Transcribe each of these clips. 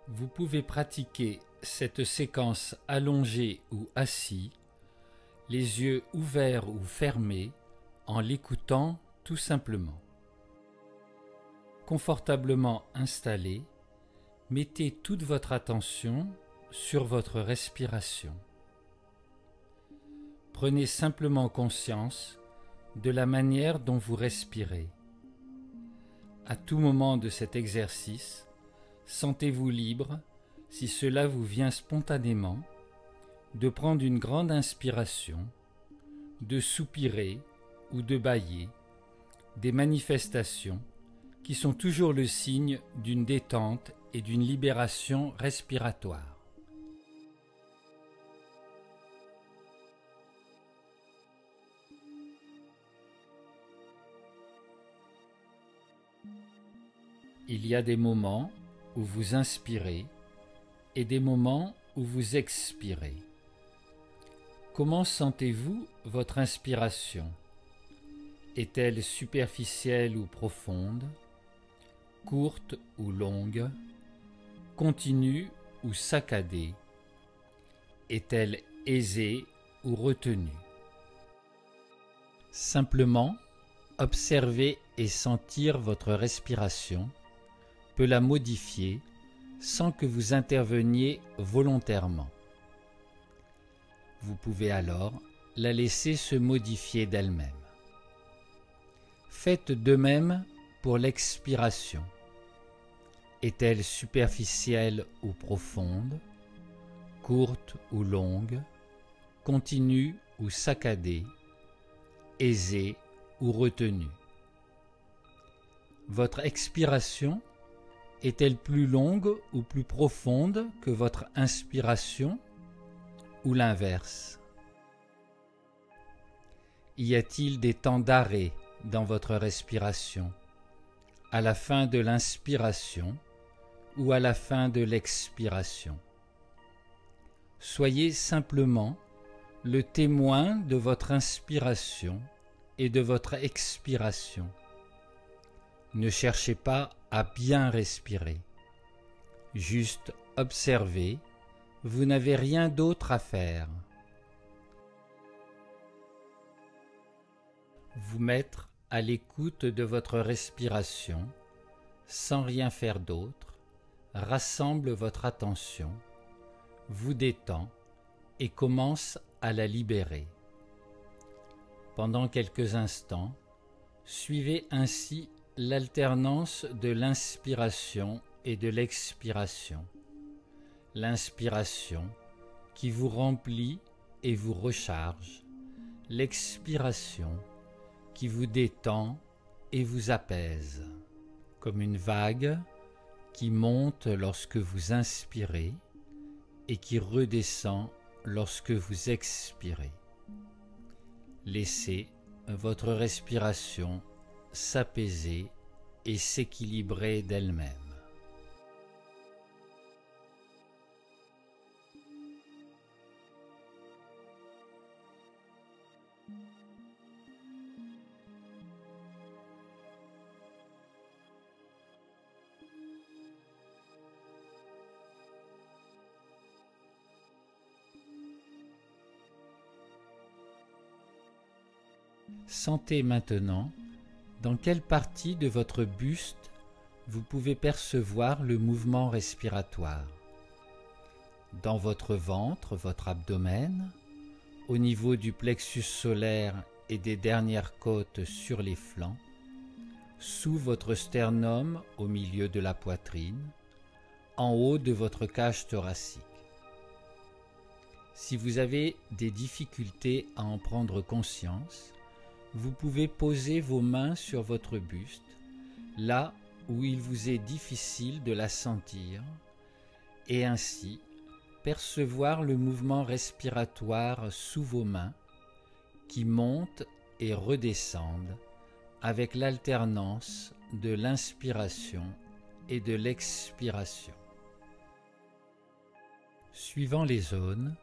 Vous pouvez pratiquer cette séquence allongée ou assis, les yeux ouverts ou fermés, en l'écoutant tout simplement. Confortablement installé, mettez toute votre attention sur votre respiration. Prenez simplement conscience de la manière dont vous respirez. À tout moment de cet exercice, sentez-vous libre, si cela vous vient spontanément, de prendre une grande inspiration, de soupirer ou de bâiller, des manifestations qui sont toujours le signe d'une détente et d'une libération respiratoire. Il y a des moments où vous inspirez et des moments où vous expirez. Comment sentez-vous votre inspiration? Est-elle superficielle ou profonde, courte ou longue, continue ou saccadée? Est-elle aisée ou retenue? Simplement, observer et sentir votre respiration peut la modifier sans que vous interveniez volontairement. Vous pouvez alors la laisser se modifier d'elle-même. Faites de même pour l'expiration. Est-elle superficielle ou profonde, courte ou longue, continue ou saccadée, aisée ou retenue? Votre expiration est-elle plus longue ou plus profonde que votre inspiration ou l'inverse? Y a-t-il des temps d'arrêt dans votre respiration, à la fin de l'inspiration ou à la fin de l'expiration? Soyez simplement le témoin de votre inspiration et de votre expiration. Ne cherchez pas à bien respirer. Juste observez, vous n'avez rien d'autre à faire. Vous mettre à l'écoute de votre respiration, sans rien faire d'autre, rassemble votre attention, vous détend et commence à la libérer. Pendant quelques instants, suivez ainsi l'alternance de l'inspiration et de l'expiration. L'inspiration qui vous remplit et vous recharge. L'expiration qui vous détend et vous apaise. Comme une vague qui monte lorsque vous inspirez et qui redescend lorsque vous expirez. Laissez votre respiration s'apaiser et s'équilibrer d'elle-même. Sentez maintenant dans quelle partie de votre buste vous pouvez percevoir le mouvement respiratoire. Dans votre ventre, votre abdomen, au niveau du plexus solaire et des dernières côtes sur les flancs, sous votre sternum au milieu de la poitrine, en haut de votre cage thoracique. Si vous avez des difficultés à en prendre conscience, vous pouvez poser vos mains sur votre buste, là où il vous est difficile de la sentir, et ainsi percevoir le mouvement respiratoire sous vos mains qui monte et redescendent avec l'alternance de l'inspiration et de l'expiration. Suivant les zones,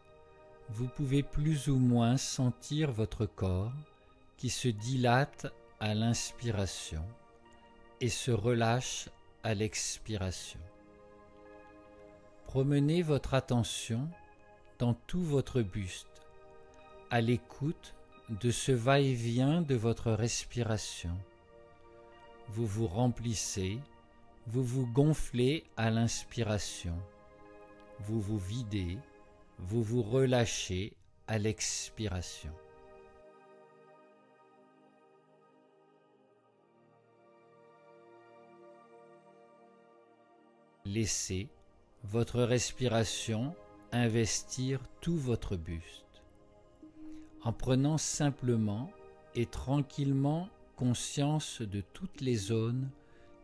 vous pouvez plus ou moins sentir votre corps qui se dilate à l'inspiration et se relâche à l'expiration. Promenez votre attention dans tout votre buste, à l'écoute de ce va-et-vient de votre respiration. Vous vous remplissez, vous vous gonflez à l'inspiration, vous vous videz, vous vous relâchez à l'expiration. Laissez votre respiration investir tout votre buste, en prenant simplement et tranquillement conscience de toutes les zones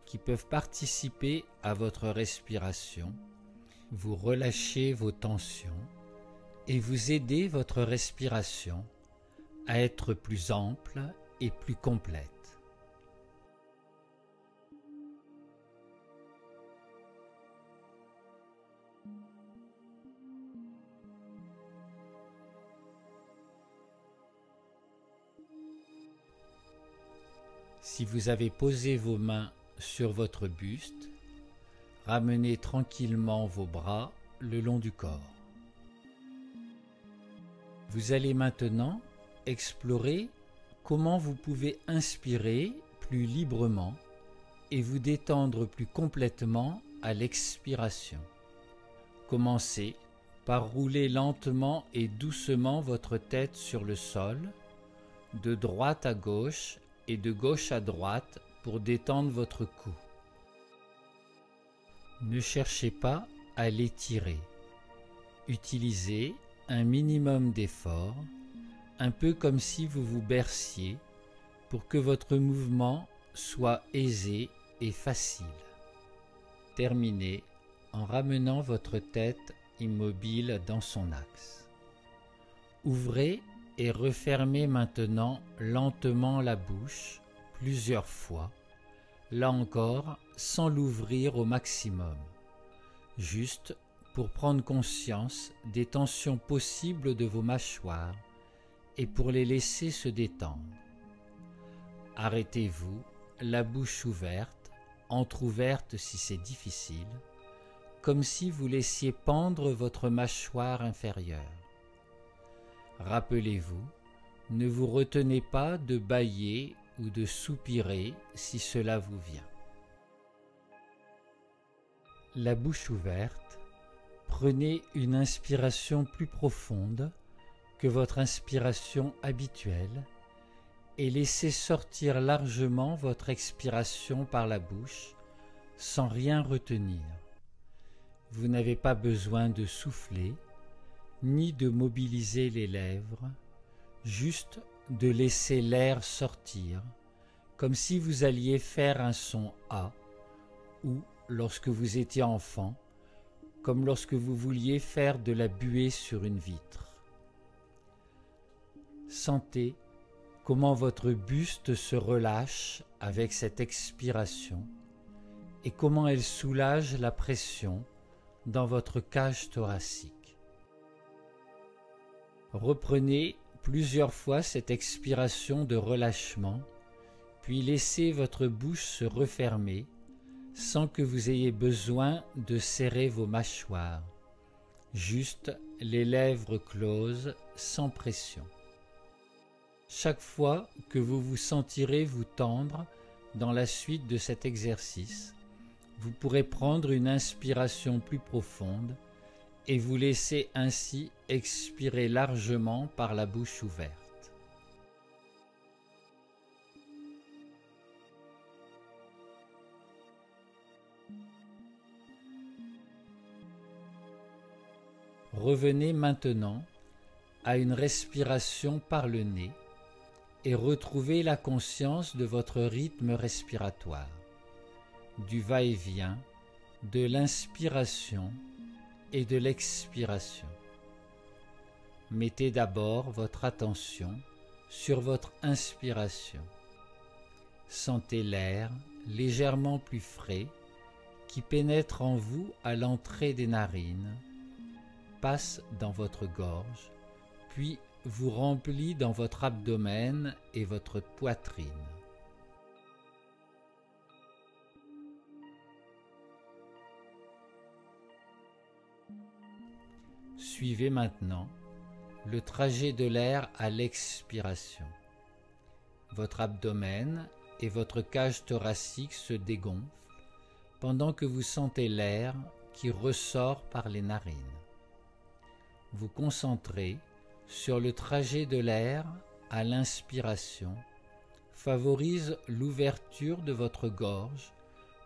qui peuvent participer à votre respiration. Vous relâchez vos tensions et vous aidez votre respiration à être plus ample et plus complète. Si vous avez posé vos mains sur votre buste, ramenez tranquillement vos bras le long du corps. Vous allez maintenant explorer comment vous pouvez inspirer plus librement et vous détendre plus complètement à l'expiration. Commencez par rouler lentement et doucement votre tête sur le sol, de droite à gauche et de gauche à droite pour détendre votre cou. Ne cherchez pas à l'étirer. Utilisez un minimum d'effort, un peu comme si vous vous berciez, pour que votre mouvement soit aisé et facile. Terminez en ramenant votre tête immobile dans son axe. Ouvrez et refermez maintenant lentement la bouche plusieurs fois, là encore sans l'ouvrir au maximum, juste pour prendre conscience des tensions possibles de vos mâchoires et pour les laisser se détendre. Arrêtez-vous, la bouche ouverte, entr'ouverte si c'est difficile, comme si vous laissiez pendre votre mâchoire inférieure. Rappelez-vous, ne vous retenez pas de bâiller ou de soupirer si cela vous vient. La bouche ouverte, prenez une inspiration plus profonde que votre inspiration habituelle et laissez sortir largement votre expiration par la bouche sans rien retenir. Vous n'avez pas besoin de souffler ni de mobiliser les lèvres, juste de laisser l'air sortir, comme si vous alliez faire un son A, ou, lorsque vous étiez enfant, comme lorsque vous vouliez faire de la buée sur une vitre. Sentez comment votre buste se relâche avec cette expiration et comment elle soulage la pression dans votre cage thoracique. Reprenez plusieurs fois cette expiration de relâchement, puis laissez votre bouche se refermer sans que vous ayez besoin de serrer vos mâchoires, juste les lèvres closes sans pression. Chaque fois que vous vous sentirez vous tendre dans la suite de cet exercice, vous pourrez prendre une inspiration plus profonde et vous laisser ainsi expirer largement par la bouche ouverte. Revenez maintenant à une respiration par le nez et retrouvez la conscience de votre rythme respiratoire, du va-et-vient, de l'inspiration et de l'expiration. Mettez d'abord votre attention sur votre inspiration. Sentez l'air légèrement plus frais qui pénètre en vous à l'entrée des narines, passe dans votre gorge, puis vous remplit dans votre abdomen et votre poitrine. Suivez maintenant le trajet de l'air à l'expiration. Votre abdomen et votre cage thoracique se dégonflent pendant que vous sentez l'air qui ressort par les narines. Vous concentrez sur le trajet de l'air à l'inspiration, favorise l'ouverture de votre gorge,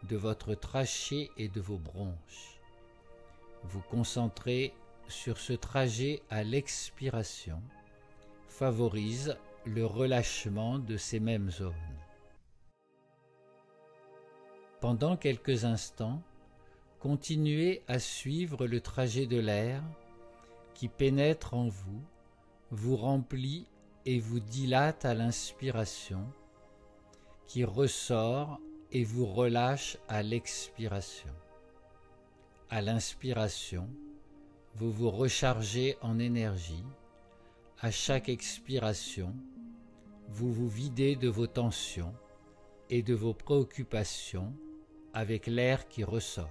de votre trachée et de vos bronches. Vous concentrez sur ce trajet à l'expiration, favorise le relâchement de ces mêmes zones. Pendant quelques instants, continuez à suivre le trajet de l'air qui pénètre en vous, vous remplit et vous dilate à l'inspiration, qui ressort et vous relâche à l'expiration. À l'inspiration, vous vous rechargez en énergie. À chaque expiration, vous vous videz de vos tensions et de vos préoccupations avec l'air qui ressort.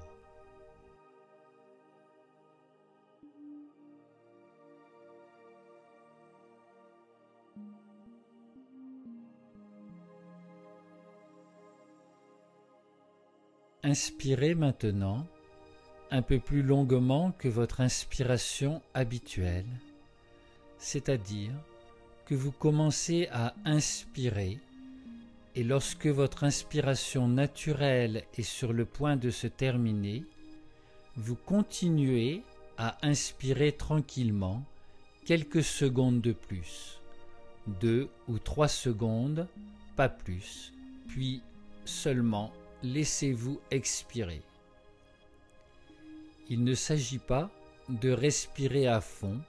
Inspirez maintenant un peu plus longuement que votre inspiration habituelle, c'est-à-dire que vous commencez à inspirer et lorsque votre inspiration naturelle est sur le point de se terminer, vous continuez à inspirer tranquillement quelques secondes de plus, 2 ou 3 secondes, pas plus, puis seulement laissez-vous expirer. Il ne s'agit pas de respirer à fond,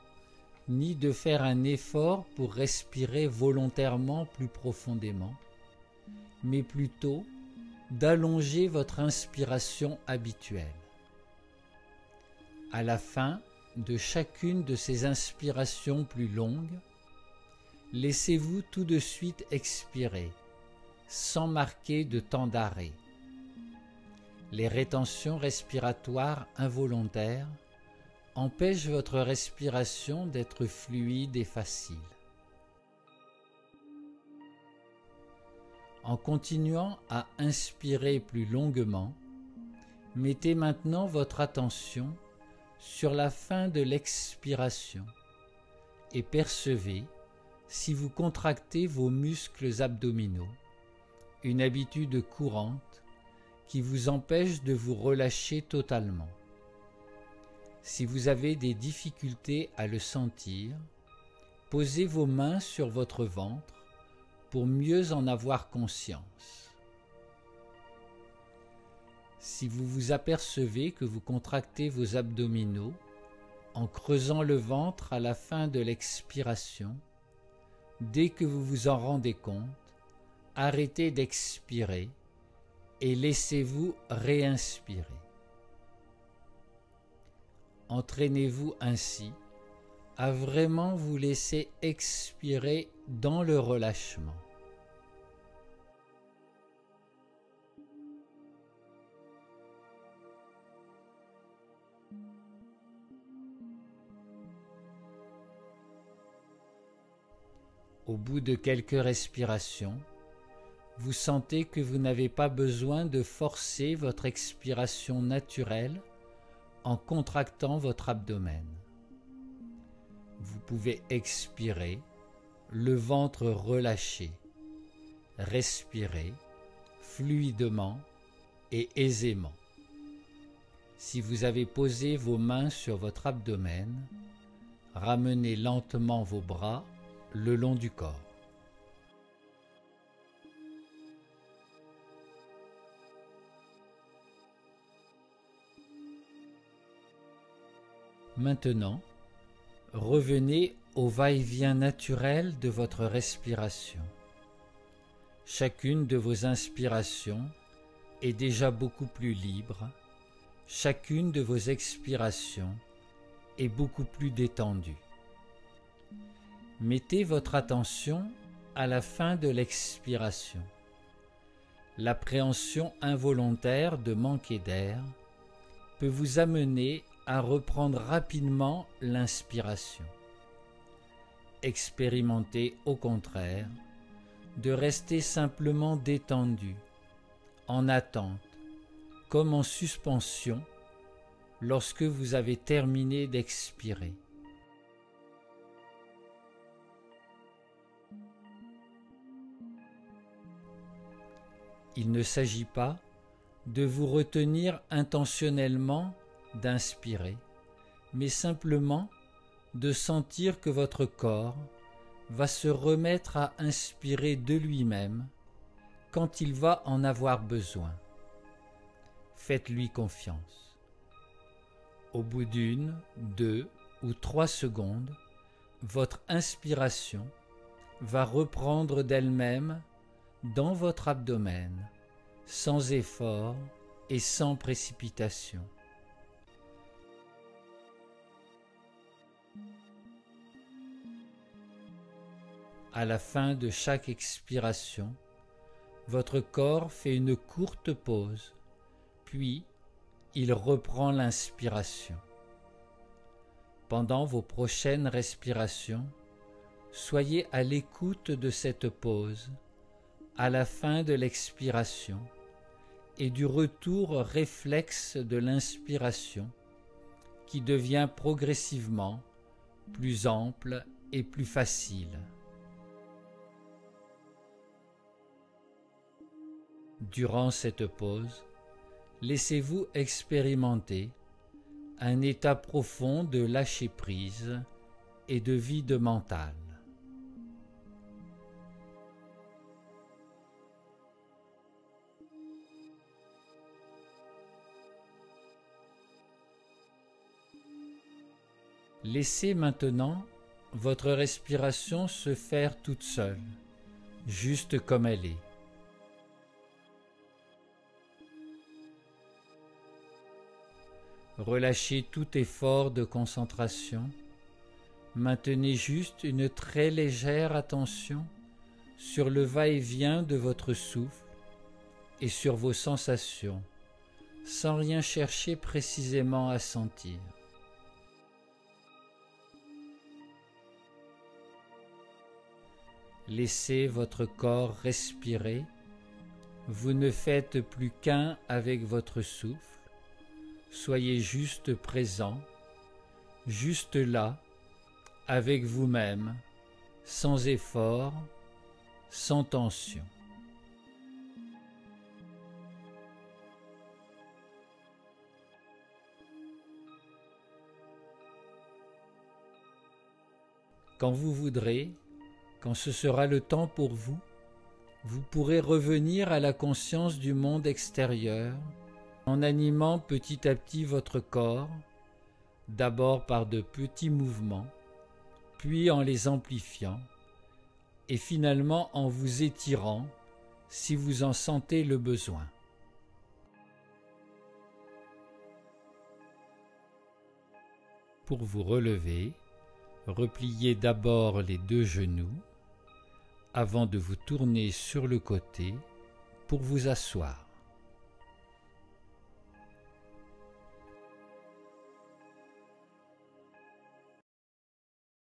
ni de faire un effort pour respirer volontairement plus profondément, mais plutôt d'allonger votre inspiration habituelle. À la fin de chacune de ces inspirations plus longues, laissez-vous tout de suite expirer, sans marquer de temps d'arrêt. Les rétentions respiratoires involontaires empêchent votre respiration d'être fluide et facile. En continuant à inspirer plus longuement, mettez maintenant votre attention sur la fin de l'expiration et percevez si vous contractez vos muscles abdominaux, une habitude courante qui vous empêche de vous relâcher totalement. Si vous avez des difficultés à le sentir, posez vos mains sur votre ventre pour mieux en avoir conscience. Si vous vous apercevez que vous contractez vos abdominaux en creusant le ventre à la fin de l'expiration, dès que vous vous en rendez compte, arrêtez d'expirer et laissez-vous réinspirer. Entraînez-vous ainsi à vraiment vous laisser expirer dans le relâchement. Au bout de quelques respirations, vous sentez que vous n'avez pas besoin de forcer votre expiration naturelle en contractant votre abdomen. Vous pouvez expirer, le ventre relâché, respirer fluidement et aisément. Si vous avez posé vos mains sur votre abdomen, ramenez lentement vos bras le long du corps. Maintenant, revenez au va-et-vient naturel de votre respiration. Chacune de vos inspirations est déjà beaucoup plus libre, chacune de vos expirations est beaucoup plus détendue. Mettez votre attention à la fin de l'expiration. L'appréhension involontaire de manquer d'air peut vous amener à reprendre rapidement l'inspiration. Expérimentez au contraire de rester simplement détendu, en attente, comme en suspension, lorsque vous avez terminé d'expirer. Il ne s'agit pas de vous retenir intentionnellement d'inspirer, mais simplement de sentir que votre corps va se remettre à inspirer de lui-même quand il va en avoir besoin. Faites-lui confiance. Au bout d'1, 2 ou 3 secondes, votre inspiration va reprendre d'elle-même dans votre abdomen, sans effort et sans précipitation. À la fin de chaque expiration, votre corps fait une courte pause, puis il reprend l'inspiration. Pendant vos prochaines respirations, soyez à l'écoute de cette pause, à la fin de l'expiration et du retour réflexe de l'inspiration qui devient progressivement plus ample et plus facile. Durant cette pause, laissez-vous expérimenter un état profond de lâcher-prise et de vide mental. Laissez maintenant votre respiration se faire toute seule, juste comme elle est. Relâchez tout effort de concentration, maintenez juste une très légère attention sur le va-et-vient de votre souffle et sur vos sensations, sans rien chercher précisément à sentir. Laissez votre corps respirer, vous ne faites plus qu'un avec votre souffle, soyez juste présent, juste là, avec vous-même, sans effort, sans tension. Quand vous voudrez, quand ce sera le temps pour vous, vous pourrez revenir à la conscience du monde extérieur en animant petit à petit votre corps, d'abord par de petits mouvements, puis en les amplifiant, et finalement en vous étirant si vous en sentez le besoin. Pour vous relever, repliez d'abord les 2 genoux avant de vous tourner sur le côté pour vous asseoir.